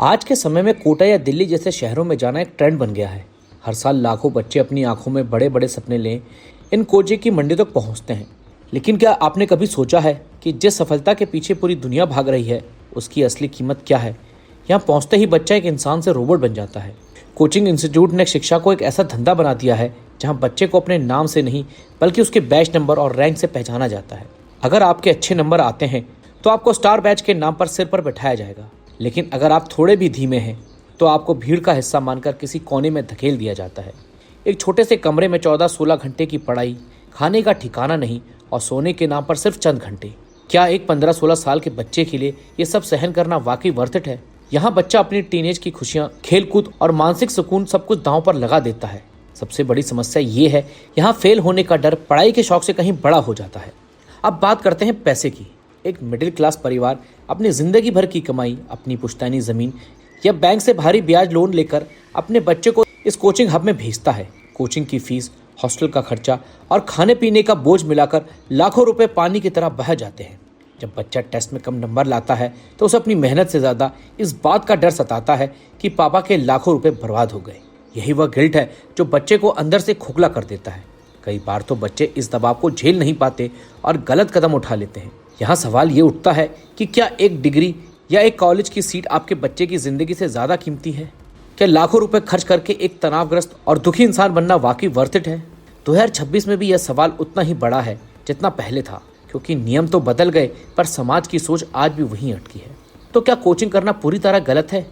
आज के समय में कोटा या दिल्ली जैसे शहरों में जाना एक ट्रेंड बन गया है। हर साल लाखों बच्चे अपनी आंखों में बड़े बड़े सपने लें इन कोचिंग की मंडी तक पहुंचते हैं। लेकिन क्या आपने कभी सोचा है कि जिस सफलता के पीछे पूरी दुनिया भाग रही है उसकी असली कीमत क्या है? यहाँ पहुंचते ही बच्चा एक इंसान से रोबोट बन जाता है। कोचिंग इंस्टीट्यूट ने शिक्षा को एक ऐसा धंधा बना दिया है जहाँ बच्चे को अपने नाम से नहीं बल्कि उसके बैच नंबर और रैंक से पहचाना जाता है। अगर आपके अच्छे नंबर आते हैं तो आपको स्टार बैच के नाम पर सिर पर बैठाया जाएगा, लेकिन अगर आप थोड़े भी धीमे हैं तो आपको भीड़ का हिस्सा मानकर किसी कोने में धकेल दिया जाता है। एक छोटे से कमरे में 14-16 घंटे की पढ़ाई, खाने का ठिकाना नहीं और सोने के नाम पर सिर्फ चंद घंटे। क्या एक 15-16 साल के बच्चे के लिए ये सब सहन करना वाकई वर्थ इट है? यहाँ बच्चा अपनी टीनेज की खुशियाँ, खेलकूद और मानसिक सुकून सब कुछ दांव पर लगा देता है। सबसे बड़ी समस्या ये है, यहाँ फेल होने का डर पढ़ाई के शौक से कहीं बड़ा हो जाता है। अब बात करते हैं पैसे की। एक मिडिल क्लास परिवार अपनी जिंदगी भर की कमाई, अपनी पुश्तैनी जमीन या बैंक से भारी ब्याज लोन लेकर अपने बच्चे को इस कोचिंग हब में भेजता है। कोचिंग की फीस, हॉस्टल का खर्चा और खाने पीने का बोझ मिलाकर लाखों रुपए पानी की तरह बह जाते हैं। जब बच्चा टेस्ट में कम नंबर लाता है तो उसे अपनी मेहनत से ज्यादा इस बात का डर सताता है कि पापा के लाखों रुपए बर्बाद हो गए। यही वह गिल्ट है जो बच्चे को अंदर से खोखला कर देता है। कई बार तो बच्चे इस दबाव को झेल नहीं पाते और गलत कदम उठा लेते हैं। यहाँ सवाल ये उठता है कि क्या एक डिग्री या एक कॉलेज की सीट आपके बच्चे की जिंदगी से ज्यादा कीमती है? क्या लाखों रुपए खर्च करके एक तनावग्रस्त और दुखी इंसान बनना वाकई वर्थ इट है? 2026 में भी यह सवाल उतना ही बड़ा है जितना पहले था, क्योंकि नियम तो बदल गए पर समाज की सोच आज भी वहीं अटकी है। तो क्या कोचिंग करना पूरी तरह गलत है?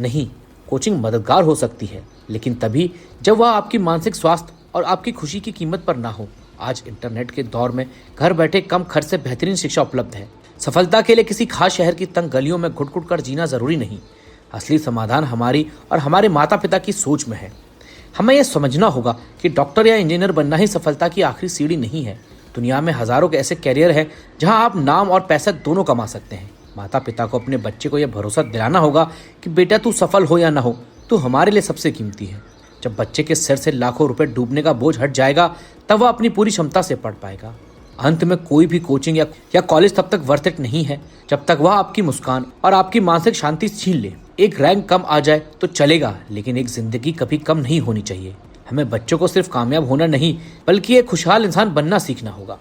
नहीं, कोचिंग मददगार हो सकती है, लेकिन तभी जब वह आपकी मानसिक स्वास्थ्य और आपकी खुशी की कीमत पर ना हो। आज इंटरनेट के दौर में घर बैठे कम खर्च से बेहतरीन शिक्षा उपलब्ध है। सफलता के लिए किसी खास शहर की तंग गलियों में घुट-घुट कर जीना जरूरी नहीं। असली समाधान हमारी और हमारे माता पिता की सोच में है। हमें यह समझना होगा कि डॉक्टर या इंजीनियर बनना ही सफलता की आखिरी सीढ़ी नहीं है। दुनिया में हजारों के ऐसे कैरियर हैं जहां आप नाम और पैसा दोनों कमा सकते हैं। माता पिता को अपने बच्चे को यह भरोसा दिलाना होगा कि बेटा तू सफल हो या ना हो, तू हमारे लिए सबसे कीमती है। जब बच्चे के सिर से लाखों रुपए डूबने का बोझ हट जाएगा तब वह अपनी पूरी क्षमता से पढ़ पाएगा। अंत में कोई भी कोचिंग या कॉलेज तब तक वर्थ इट नहीं है जब तक वह आपकी मुस्कान और आपकी मानसिक शांति छीन ले। एक रैंक कम आ जाए तो चलेगा, लेकिन एक जिंदगी कभी कम नहीं होनी चाहिए। हमें बच्चों को सिर्फ कामयाब होना नहीं बल्कि एक खुशहाल इंसान बनना सीखना होगा।